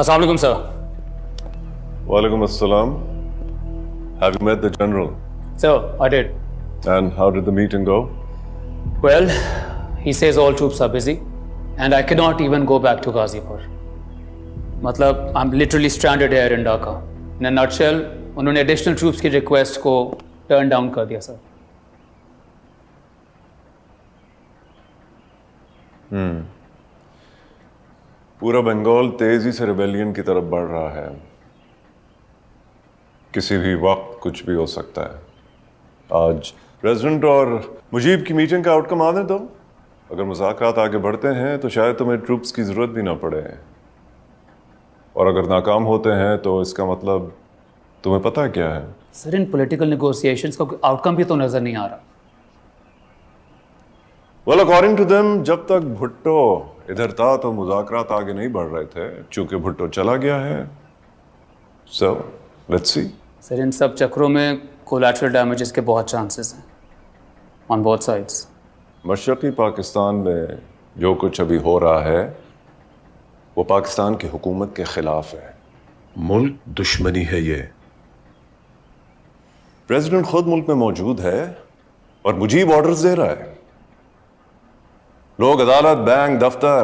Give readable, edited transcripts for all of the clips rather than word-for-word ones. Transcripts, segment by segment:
Assalamu alaikum, sir. Walaikum assalam. Have you met the general? Sir, I did. And how did the meeting go? Well, he says all troops are busy and I cannot even go back to Ghazipur. मतलब I'm literally stranded here in Dhaka. In a nutshell, उन्होंने additional troops की request को turn down कर दिया, sir. पूरा बंगाल तेजी से rebellion की तरफ बढ़ रहा है। किसी भी वक्त कुछ भी हो सकता है। आज प्रेसिडेंट और मुजीब की मीटिंग का आउटकम आने दो। अगर मुज़ाकरात आगे बढ़ते हैं तो शायद तुम्हें ट्रूप्स की ज़रूरत भी ना पड़े, और अगर नाकाम होते हैं तो इसका मतलब तुम्हें पता क्या है? सर, इन पॉलिटिकल नेगोशिएशंस का आउटकम भी तो नजर नहीं आ रहा। Well, according to them, जब तक भुट्टो इधर था तो मुज़ाकरात आगे नहीं बढ़ रहे थे। चूंकि भुट्टो चला गया है, so let's see. सर, इन सब चक्रों में कोलैटरल डैमेजेस के बहुत चांसेस हैं ऑन बोथ साइड्स। मशरक़ी पाकिस्तान में जो कुछ अभी हो रहा है वो पाकिस्तान की हुकूमत के खिलाफ है। मुल्क दुश्मनी है ये। प्रेसिडेंट खुद मुल्क में मौजूद है और मुजीब ऑर्डर्स दे रहा है। लोग, अदालत, बैंक, दफ्तर,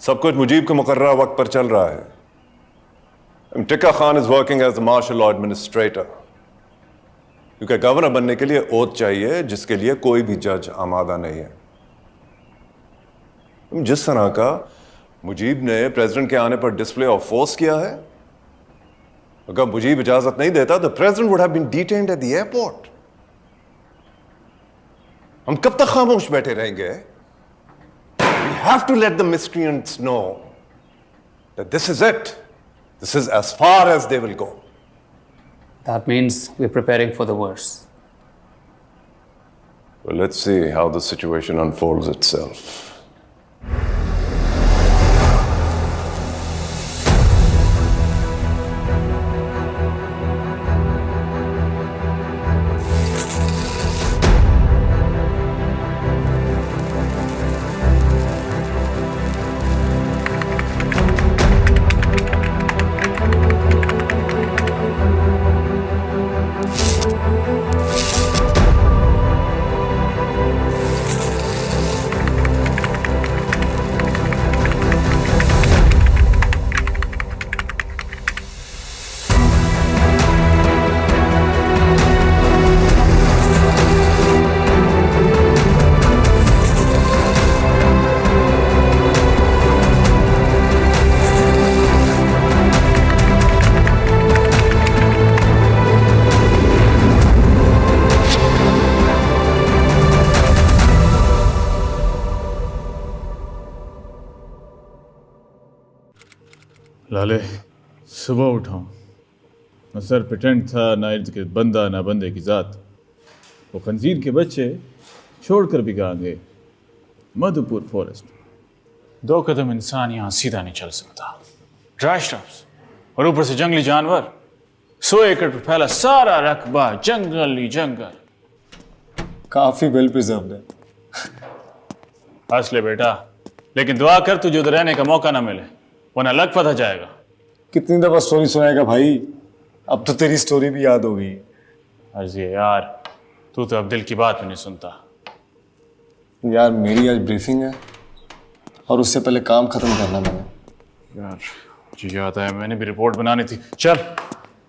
सब कुछ मुजीब के मुकर्ररा वक्त पर चल रहा है। Tikka Khan is working as martial law administrator, क्योंकि गवर्नर बनने के लिए ओथ चाहिए जिसके लिए कोई भी जज आमादा नहीं है। जिस तरह का मुजीब ने प्रेसिडेंट के आने पर डिस्प्ले ऑफ फोर्स किया है, अगर मुजीब इजाजत नहीं देता तो president would have been detained at the airport. हम कब तक खामोश बैठे रहेंगे? We have to let the miscreants know that this is it. This is as far as they will go. That means we're preparing for the worst. Well, let's see how the situation unfolds itself. लाले, सुबह उठाऊं न sir पे tent था, ना इर्द गिर्द बंदा, ना बंदे की जात। वो खंजीर के बच्चे छोड़कर भी कहाँ गए? मधुपुर फॉरेस्ट। 2 कदम इंसान यहाँ सीधा नहीं चल सकता। ड्राई स्टफ्स और ऊपर से जंगली जानवर। 100 एकड़ पर फैला सारा रकबा जंगल ही जंगल। काफी वेल प्रिजर्व्ड है। हंस ले बेटा, लेकिन दुआ कर तुझे उधर रहने का मौका ना मिले, वरना लग पता जाएगा। कितनी दफा स्टोरी सुनाएगा भाई? अब तो तेरी स्टोरी भी याद हो गई। अर्जी है यार, तू तो अब दिल की बात भी नहीं सुनता। यार मेरी आज ब्रीफिंग है और उससे पहले काम खत्म करना मैंने। यार जी याद है, मैंने भी रिपोर्ट बनानी थी। चल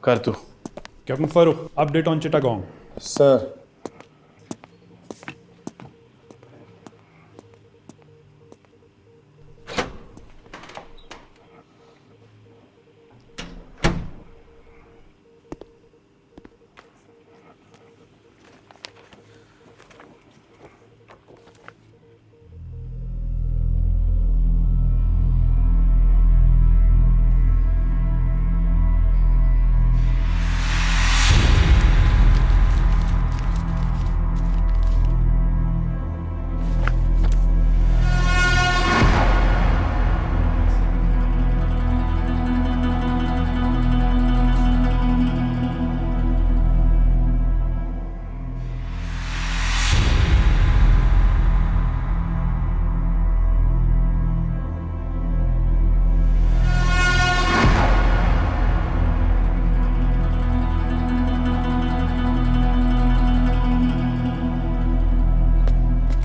कर तू। Captain Farooq, update on Chittagong. Sir,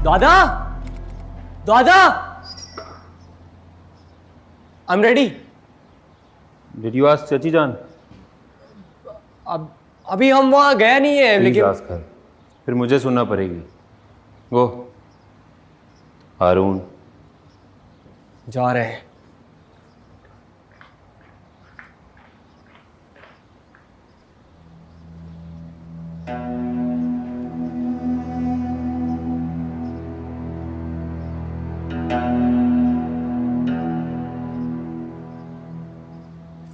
दादा, दादा, I am ready. Did you ask चाची जान? अब अभी हम वहाँ गए नहीं है, Please लेकिन ask her. फिर मुझे सुनना पड़ेगी। गो। हारून। जा रहे हैं।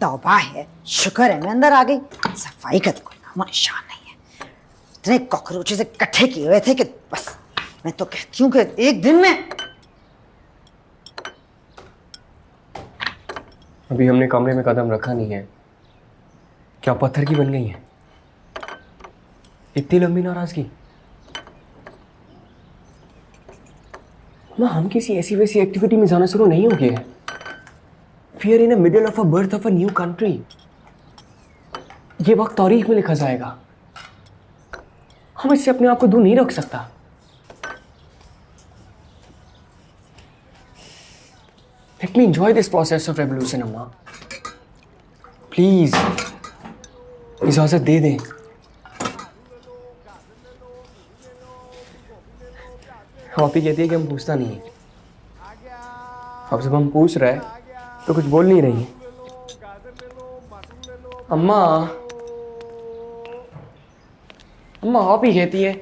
तौबा है, शुक्र है मैं अंदर आ गई। सफाई का तो कोई नामो निशान नहीं है। इतने कॉकरोचेस इकट्ठे किए हुए थे कि बस मैं तो कहती हूँ कि एक दिन में। अभी हमने कमरे में कदम रखा नहीं है, क्या पत्थर की बन गई है? इतनी लंबी नाराजगी? हम किसी ऐसी वैसी एक्टिविटी में जाना शुरू नहीं हो गए हैं। We are in the middle of a birth of a new country. ये वक्त तारीख में लिखा जाएगा। हम इससे अपने आप को दूर नहीं रख सकता। Let me enjoy this process of revolution, अम्मा। Please, इजाजत दे दें। आप ही कहती है कि हम पूछता नहीं है। अब जब हम पूछ रहे हैं तो कुछ बोल नहीं रही। अम्मा, अम्मा आप ही कहती है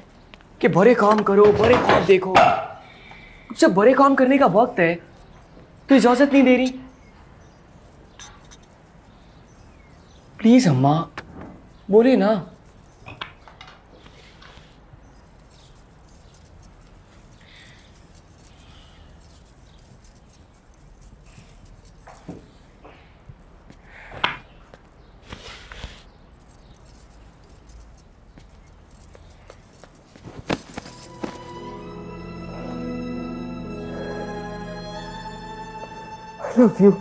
कि बड़े काम करो, बड़े ख्वाब देखो। जब बड़े काम करने का वक्त है तो इजाजत नहीं दे रही। प्लीज अम्मा, बोले ना। I love you.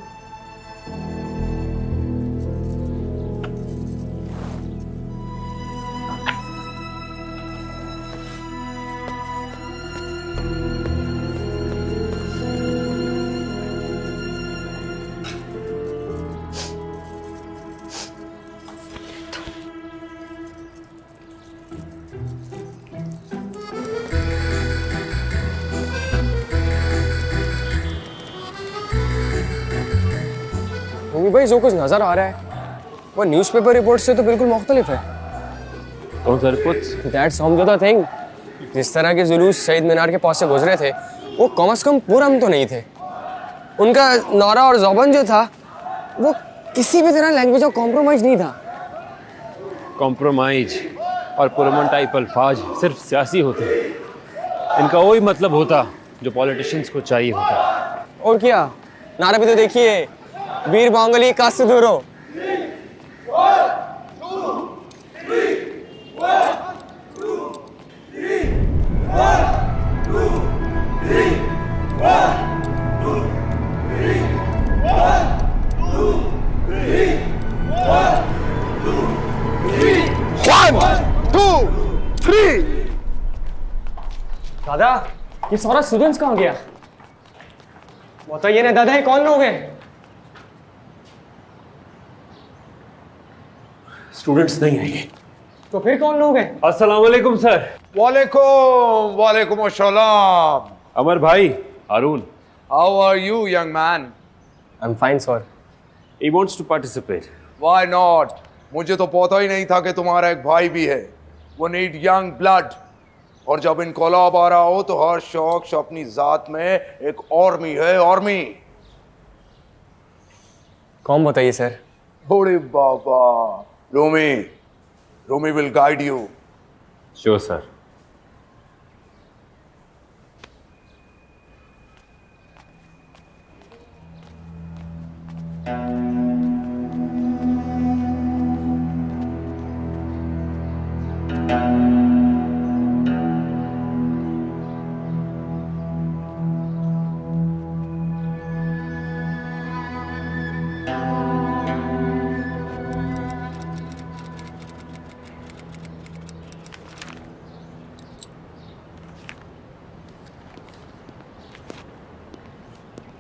भाई जो कुछ नजर आ रहा है वो न्यूज़पेपर रिपोर्ट से तो बिल्कुल मुख्तलिफ है। कौन सा रिपोर्ट? दैट्स समझौता थिंग। जिस तरह के जुलूस शहीद मीनार के पास से गुजरे थे वो कम से कम पुरअमन तो नहीं थे। उनका नारा और ज़बान जो था वो किसी भी तरह लैंग्वेज ऑफ कॉम्प्रोमाइज नहीं था। कॉम्प्रोमाइज और पुरअमन टाइप अल्फाज सिर्फ सियासी होते हैं। इनका वही मतलब होता जो पॉलिटिशियंस को चाहिए होता। और क्या, नारा भी तो देखिए, वीर बांगली कासुदुरो। दादा, ये सारा स्टूडेंट्स कहाँ गया? बताइए ना दादा, ये कौन लोग हैं? स्टूडेंट्स नहीं आएंगे तो फिर कौन लोग हैं? अस्सलाम वालेकुम सर। वालेकुम वालेकुम अस्सलाम। अमर भाई, हारून। How are you, young man? I'm fine, sir. He wants to participate. Why not? मुझे तो पता ही नहीं था कि तुम्हारा एक भाई भी है। वो नीड यंग ब्लड। और जब इनकलाब आ रहा हो तो हर शख्स अपनी जात में एक आर्मी है, आर्मी। कौन बताइए सर? बड़े बाबा, रोमी। रोमी will guide you. Sure, sir.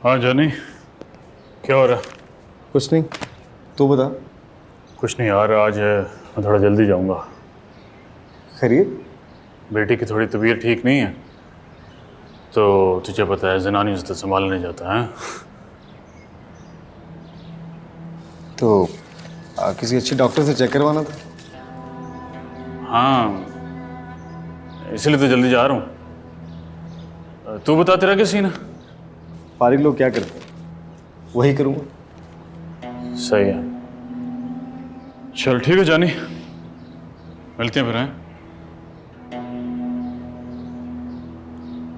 हाँ जानी, क्या हो रहा? कुछ नहीं, तू बता। कुछ नहीं यार, आज मैं थोड़ा जल्दी जाऊंगा। खैरियत? बेटी की थोड़ी तबीयत ठीक नहीं है, तो तुझे पता है जनानी से तो संभाला नहीं जाता है। तो किसी अच्छे डॉक्टर से चेक करवाना था। हाँ, इसलिए तो जल्दी जा रहा हूँ। तू बता, तेरा क्या सीन है? फारिग लोग क्या करते हैं वही करूँगा। सही है, चल ठीक है जानी, मिलते हैं फिर। हैं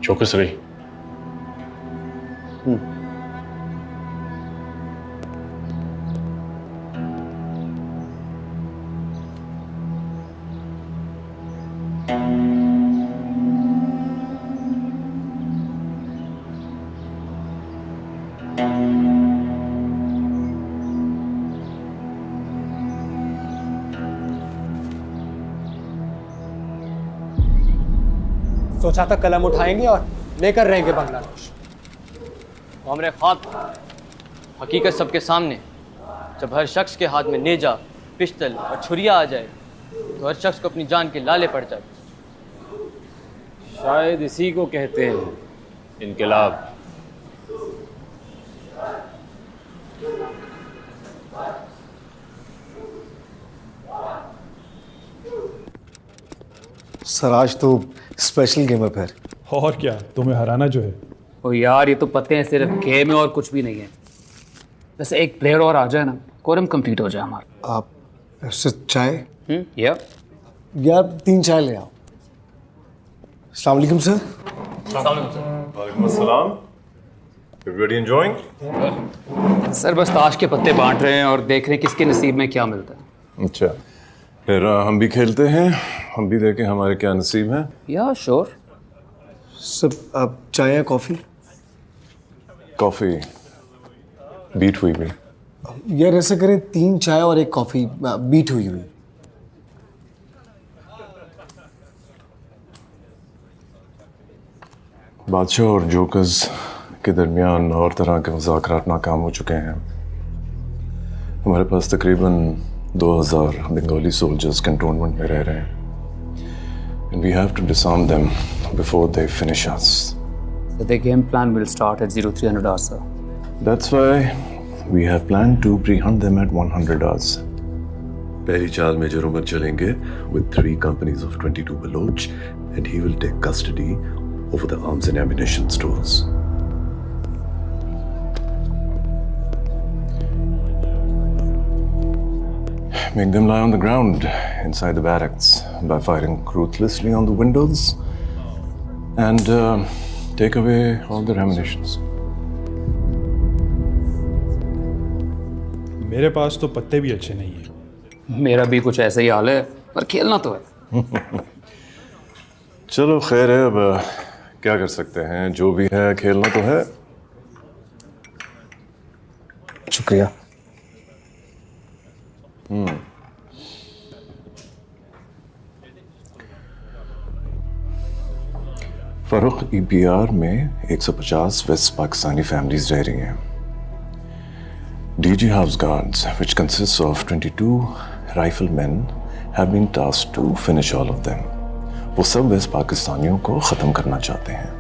चौकस रही। सोचा था कलम उठाएंगे और लेकर रहेंगे बांग्लादेश। हमरे ख्वाब हकीकत सबके सामने। जब हर शख्स के हाथ में नेजा, पिस्टल और छुरिया आ जाए तो हर शख्स को अपनी जान के लाले पड़ जाए। शायद इसी को कहते हैं इनकलाब। सर आज तो स्पेशल गेम है फिर। और क्या, तुम्हें हराना जो है। ओ यार, ये तो पते हैं सिर्फ गेम है और कुछ भी नहीं है। वैसे एक प्लेयर और आ जाए ना, कोरम कंप्लीट हो जाए हमारा। आप ऐसे चाय या यार 3 चाय ले आओ। अस्सलाम वालेकुम सर। वालेकुम अस्सलाम। Everybody enjoying? सर बस ताश के पत्ते बांट रहे हैं और देख रहे हैं किसके नसीब में क्या मिलता है। अच्छा, फिर हम भी खेलते हैं, हम भी देखें हमारे क्या नसीब हैं। या श्योर। सर आप चाय या कॉफ़ी? कॉफ़ी बीट हुई भी। यार ऐसे करें 3 चाय और 1 कॉफ़ी बीट हुई हुई। बादशाह और जोकर्स के दरमियान और तरह के मुज़ाकरात नाकाम हो चुके हैं। हमारे पास तकरीबन 2000 बंगाली सोल्जर्स कैंटोनमेंट में रह रहे हैं। And we have to disarm them before they finish us. So the game plan will start at 0300 hours, sir. That's why we have planned to pre-hunt them at 100 hours. पहली चाल major Umar चलेंगे with 3 companies of 22 Baloch and he will take custody over the arms and ammunition stores. Make them lie on the ground inside the barracks by firing ruthlessly on the windows and take away all their ammunitions. मेरे पास तो पत्ते भी अच्छे नहीं है। मेरा भी कुछ ऐसा ही हाल है, पर खेलना तो है। चलो खैर है, अब क्या कर सकते हैं, जो भी है खेलना तो है। शुक्रिया। फरुख EPR में 150 वेस्ट पाकिस्तानी फैमिलीज रह रही हैं। DG House Guards, which consists of 22 riflemen, have been tasked to finish all of them. वो सब वेस्ट पाकिस्तानियों को ख़त्म करना चाहते हैं।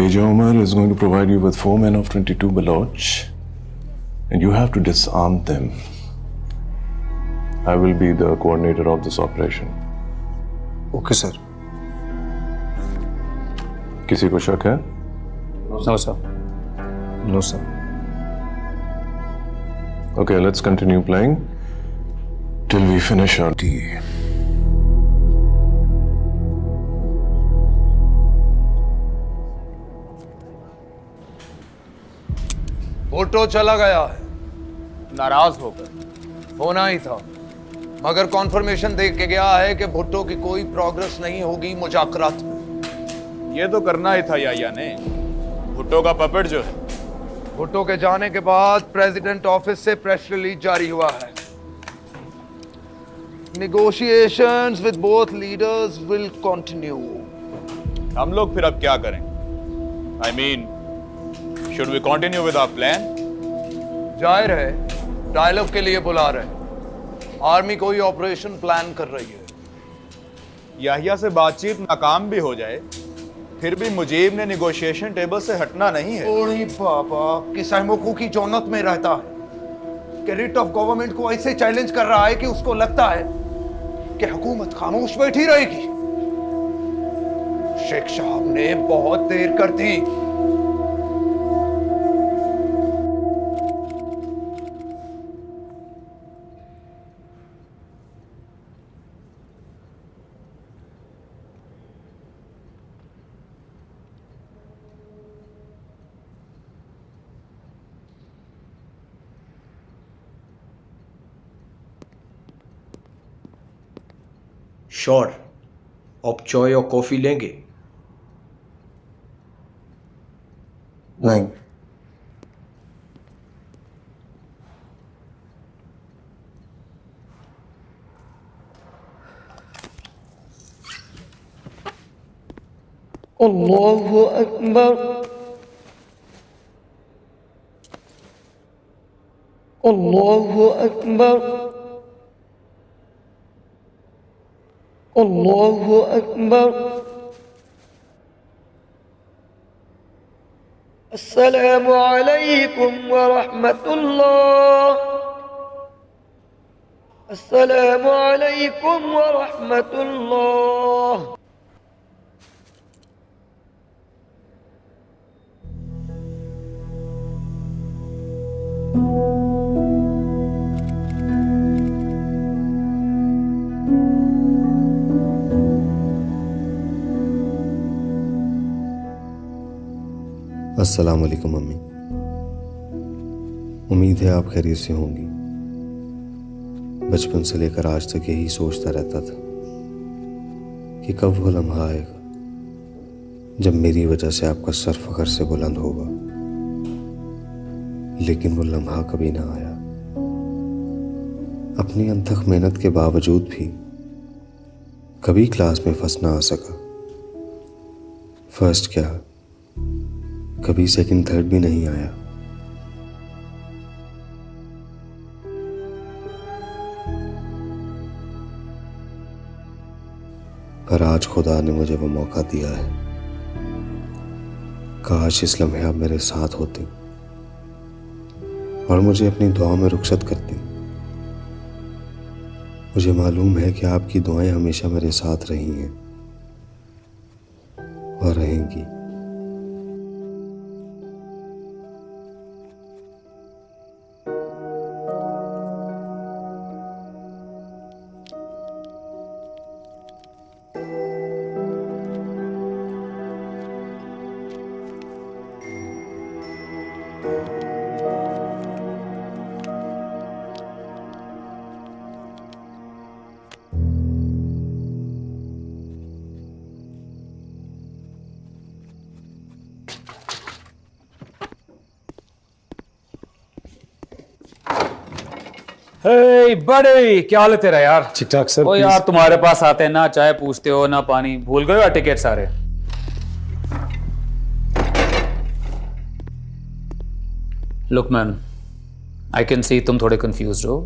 Major Umar is going to provide you with 4 men of 22 Baloch, and you have to disarm them. I will be the coordinator of this operation. Okay sir. किसी को शक है? No, sir. No sir. Okay, let's continue playing till we finish our tea. Bhutto चला गया है, नाराज होकर। होना ही था, मगर कॉन्फर्मेशन दे के गया है कि भुट्टो की कोई प्रोग्रेस नहीं होगी मुज़ाकरात में। ये तो करना ही था याया ने। भुट्टो का पपेट जो है, भुट्टो के जाने के बाद प्रेसिडेंट ऑफिस से प्रेस रिलीज जारी हुआ है। Negotiations with both leaders will continue. हम लोग फिर अब क्या करें? I mean, Should we continue with our plan? जाहिर है डायलॉग के लिए बुला रहे। आर्मी कोई ऑपरेशन प्लान कर रही है। याहिया से बातचीत नाकाम भी हो जाए, फिर भी मुजीब ने निगोशिएशन टेबल से हटना नहीं है। ओरी बाबा, किस अहमको की जौनत में रहता है कि रिट ऑफ गवर्नमेंट को ऐसे चैलेंज कर रहा है कि उसको लगता है कि हुकूमत खामोश बैठी रहेगी। शेख साहब ने बहुत देर कर दी। श्योर। आप चाय और कॉफी लेंगे? नहीं। अल्लाहु अकबर, अल्लाहु अकबर, अल्लाहु अकबर। अस्सलामु अलैकुम व रहमतुल्लाह, अस्सलामु अलैकुम व रहमतुल्लाह। अस्सलाम वालेकुम मम्मी। उम्मीद है आप खैरियत से होंगी। बचपन से लेकर आज तक यही सोचता रहता था कि कब वो लम्हा आएगा जब मेरी वजह से आपका सर फख्र से बुलंद होगा, लेकिन वो लम्हा कभी ना आया। अपनी अनथक मेहनत के बावजूद भी कभी क्लास में फर्स्ट ना आ सका। फर्स्ट क्या, कभी सेकंड थर्ड भी नहीं आया। पर आज खुदा ने मुझे वो मौका दिया है। काश इस लम्हे आप मेरे साथ होती और मुझे अपनी दुआ में रुखसत करती। मुझे मालूम है कि आपकी दुआएं हमेशा मेरे साथ रही हैं और रहेंगी। हे बड़े, क्या हाल है तेरा यार? ठीक ठाक सर। ओ यार, तुम्हारे पास आते हैं ना चाय पूछते हो ना पानी। भूल गए हो टिकट सारे? Look man, I can see तुम थोड़े कंफ्यूज्ड हो।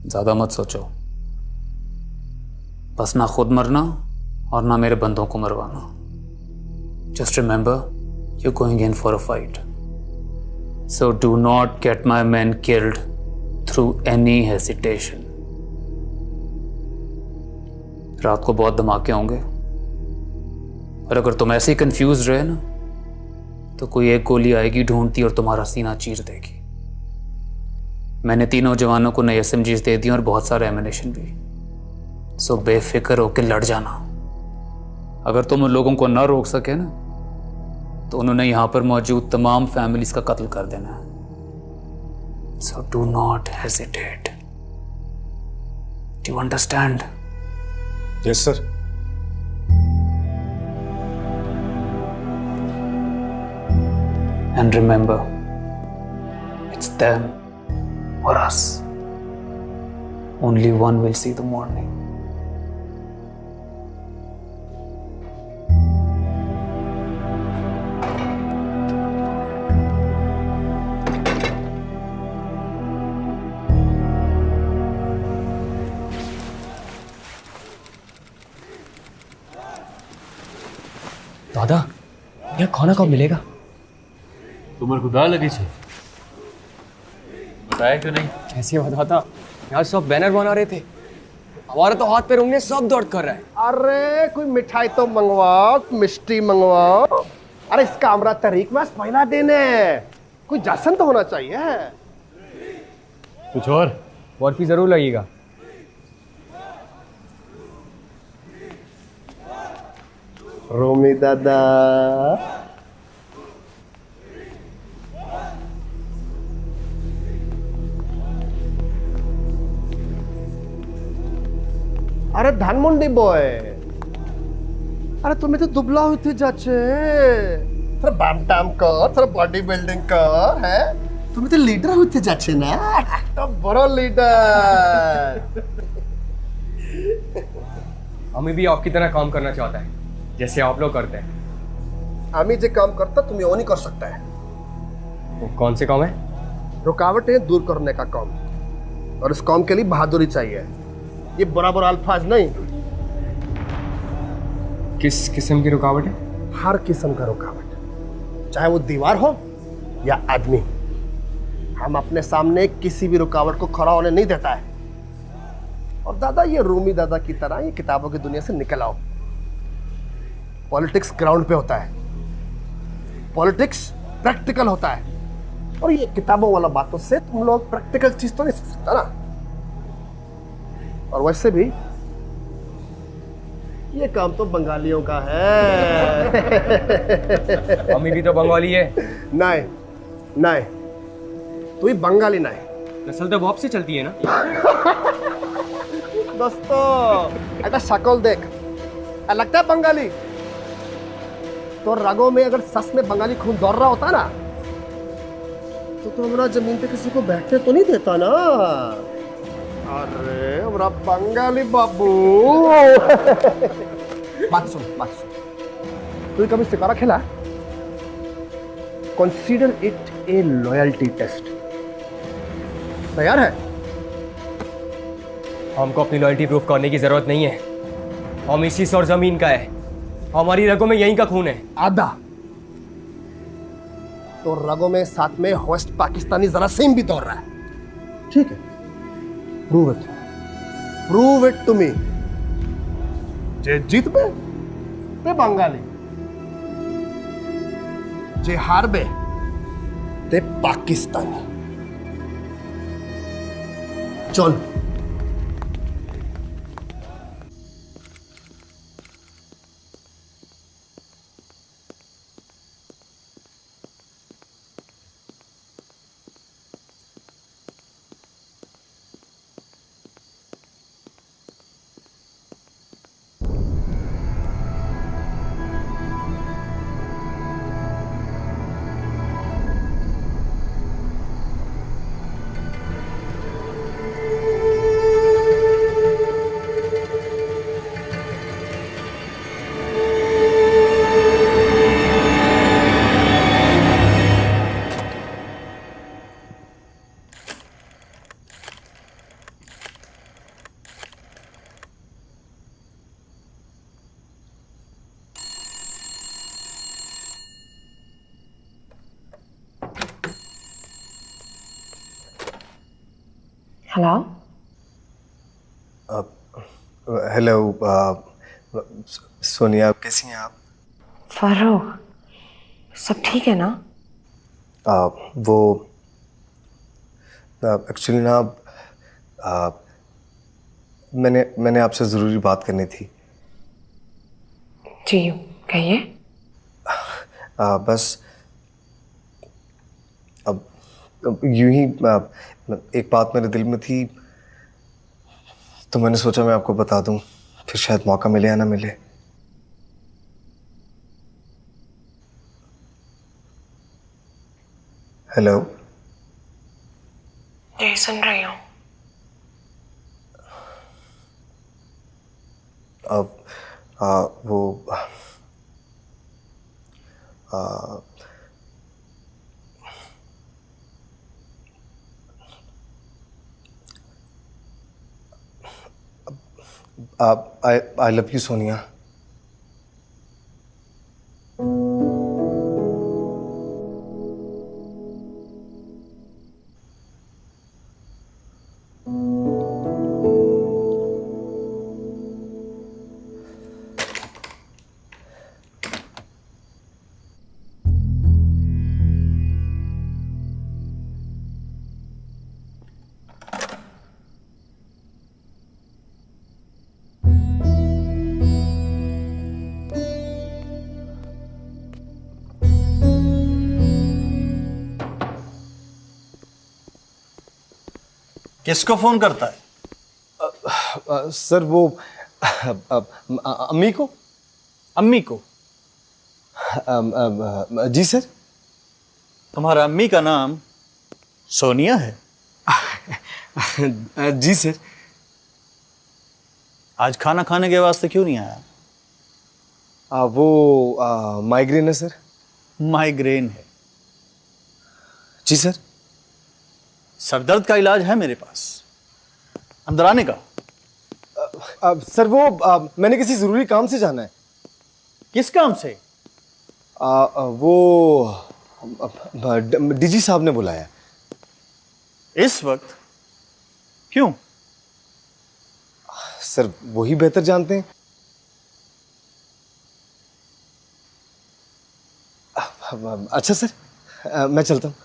ज्यादा मत सोचो, बस ना खुद मरना और ना मेरे बंदों को मरवाना। Just remember, you going in for a fight, so do not get my man killed through any hesitation। रात को बहुत धमाके होंगे और अगर तुम ऐसे ही कंफ्यूज रहे ना तो कोई एक गोली आएगी ढूंढती और तुम्हारा सीना चीर देगी। मैंने तीनों जवानों को नई SMGs दे दी और बहुत सारे एमिनेशन भी। सो बेफिक्र होकर लड़ जाना। अगर तुम उन लोगों को ना रोक सके ना तो उन्होंने यहां पर मौजूद तमाम फैमिलीज का कत्ल कर देना है। So do not hesitate. Do you understand? Yes, sir. And remember, it's them or us. Only one will see the morning. यहाँ खाना कब मिलेगा? तुम्हारे को दाल लगी छे बताया क्यों नहीं? कैसे बताता यार, सब बैनर बना रहे थे, हमारा तो हाथ पैर उंगलियां सब दर्द कर रहा है। अरे कोई मिठाई तो मंगवाओ, मिष्टी मंगवाओ। अरे इसका अमरा तारीख में पहला दिन है, कोई जश्न तो होना चाहिए। कुछ और? बर्फी जरूर लगेगा। रोमी दादा, अरे धानमंडी बॉय, अरे तुम्हें तो दुबला होते जाचे, थोड़ा बाम टाम कर, थोड़ा बॉडी बिल्डिंग कर, है तुम्हें तो लीडर होते जाचे ना, तो बड़ा लीडर। हमें भी आपकी तरह काम करना चाहता है जैसे आप लोग करते हैं। हमें जो काम करता तुम्हें वो नहीं कर सकता है। वो कौन से काम है? रुकावटें दूर करने का काम, और इस काम के लिए बहादुरी चाहिए। ये बड़ा बड़ा अल्फाज नहीं। किस किस्म की रुकावट है? हर किस्म का रुकावट, चाहे वो दीवार हो या आदमी। हम अपने सामने किसी भी रुकावट को खड़ा होने नहीं देता है। और दादा, ये रूमी दादा की तरह ये किताबों की दुनिया से निकल आओ। पॉलिटिक्स ग्राउंड पे होता है, पॉलिटिक्स प्रैक्टिकल होता है, और ये किताबों वाला बातों से तुम लोग प्रैक्टिकल चीज तो नहीं सीख सकता ना। और वैसे भी ये काम तो बंगालियों का है। हमें भी तो बंगाली है। नहीं नहीं, तू ही बंगाली नहीं। नस्ल तो बहुत से चलती है ना। दोस्तों, ऐसा शक्ल देख, लगता है बंगाली। तो रगों में अगर सस में बंगाली खून दौड़ रहा होता ना, तो हमारा जमीन पे किसी को बैठने तो नहीं देता ना। अरे हमारा बंगाली बाबू। बात सुन, बात सुन। तू कभी सितारा खेला? Consider it a loyalty test. तैयार है? हमको अपनी लॉयल्टी प्रूफ करने की जरूरत नहीं है। हम इसी सरजमीन का है, हमारी रगों में यहीं का खून है। आधा तो रगों में साथ में वेस्ट पाकिस्तानी जरासीम भी दौड़ रहा है। ठीक है, प्रूव इट टू मी। जे जीत बे ते बंगाली, जे हार बे ते पाकिस्तानी। चल। हेलो। हेलो सोनिया, कैसी हैं आप? फारूक, सब ठीक है ना? वो एक्चुअली ना मैंने आपसे ज़रूरी बात करनी थी। जी कहिए। बस अब यूं ही एक बात मेरे दिल में थी, तो मैंने सोचा मैं आपको बता दूं, फिर शायद मौका मिले या ना मिले। हेलो। जी सुन रही हूँ। अब वो I love you, सोनिया। किसको फोन करता है? सर वो अम्मी को। अम्मी को? जी सर। तुम्हारा अम्मी का नाम सोनिया है? जी सर। आज खाना खाने के वास्ते क्यों नहीं आया? वो माइग्रेन है सर। माइग्रेन है? जी सर। सरदर्द का इलाज है मेरे पास, अंदर आने का। सर वो मैंने किसी जरूरी काम से जाना है। किस काम से? वो डीजी साहब ने बुलाया। इस वक्त? क्यों? सर वही बेहतर जानते हैं। अच्छा सर, मैं चलता हूं।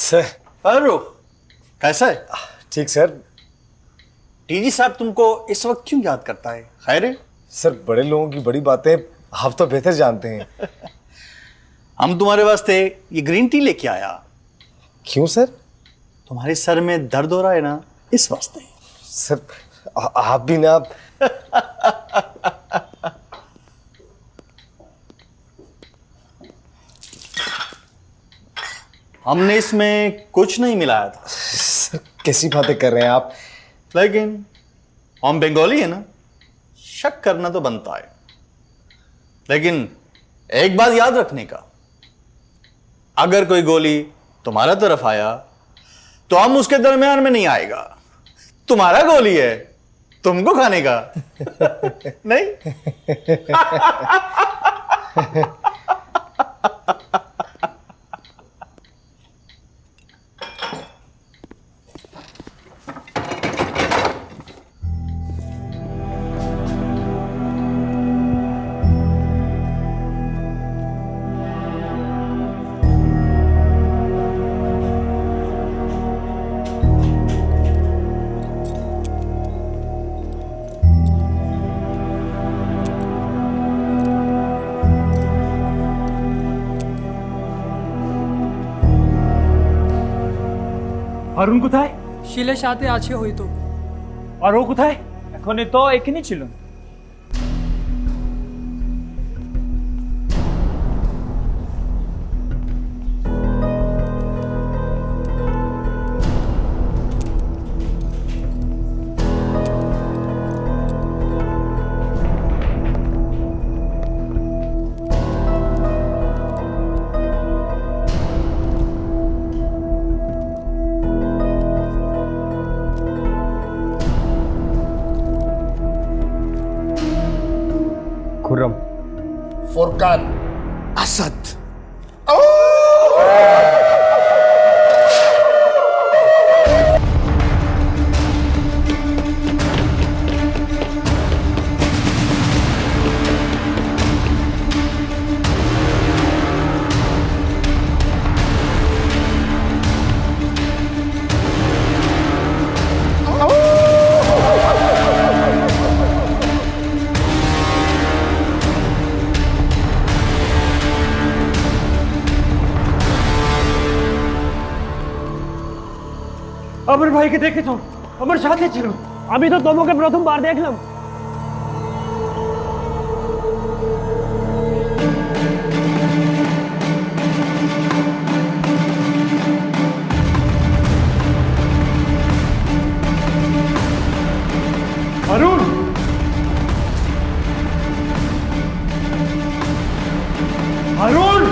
सर। फारूक कैसा है? ठीक सर। डीजी साहब तुमको इस वक्त क्यों याद करता है? खैर है? सर बड़े लोगों की बड़ी बातें आप तो बेहतर जानते हैं। हम तुम्हारे वास्ते ये ग्रीन टी लेके आया। क्यों सर? तुम्हारे सर में दर्द हो रहा है ना, इस वास्ते। सर आप भी ना। हमने इसमें कुछ नहीं मिलाया था। सर कैसी बातें कर रहे हैं आप? लेकिन हम बंगाली है ना, शक करना तो बनता है। लेकिन एक बात याद रखने का, अगर कोई गोली तुम्हारा तरफ आया तो हम उसके दरमियान में नहीं आएगा। तुम्हारा गोली है, तुमको खाने का। नहीं? অরুণ কোথায়? শিলের সাথে আছে হয়তো। আর ও কোথায়? এখনই তো এখানেই ছিল। खुर्रम, फुरकान, असद। আমার ভাইকে দেখেছো? আমার সাথে ছিল। আমি তো তোমাকে প্রথমবার দেখলাম। অরুণ, অরুণ,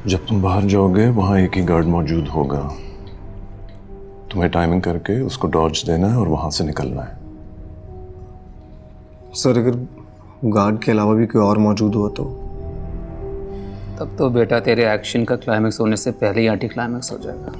जब तुम बाहर जाओगे वहां एक ही गार्ड मौजूद होगा। तुम्हें टाइमिंग करके उसको डॉज देना है और वहां से निकलना है। सर अगर गार्ड के अलावा भी कोई और मौजूद हुआ तो? तब तो बेटा तेरे एक्शन का क्लाइमेक्स होने से पहले ही एंटी क्लाइमेक्स हो जाएगा।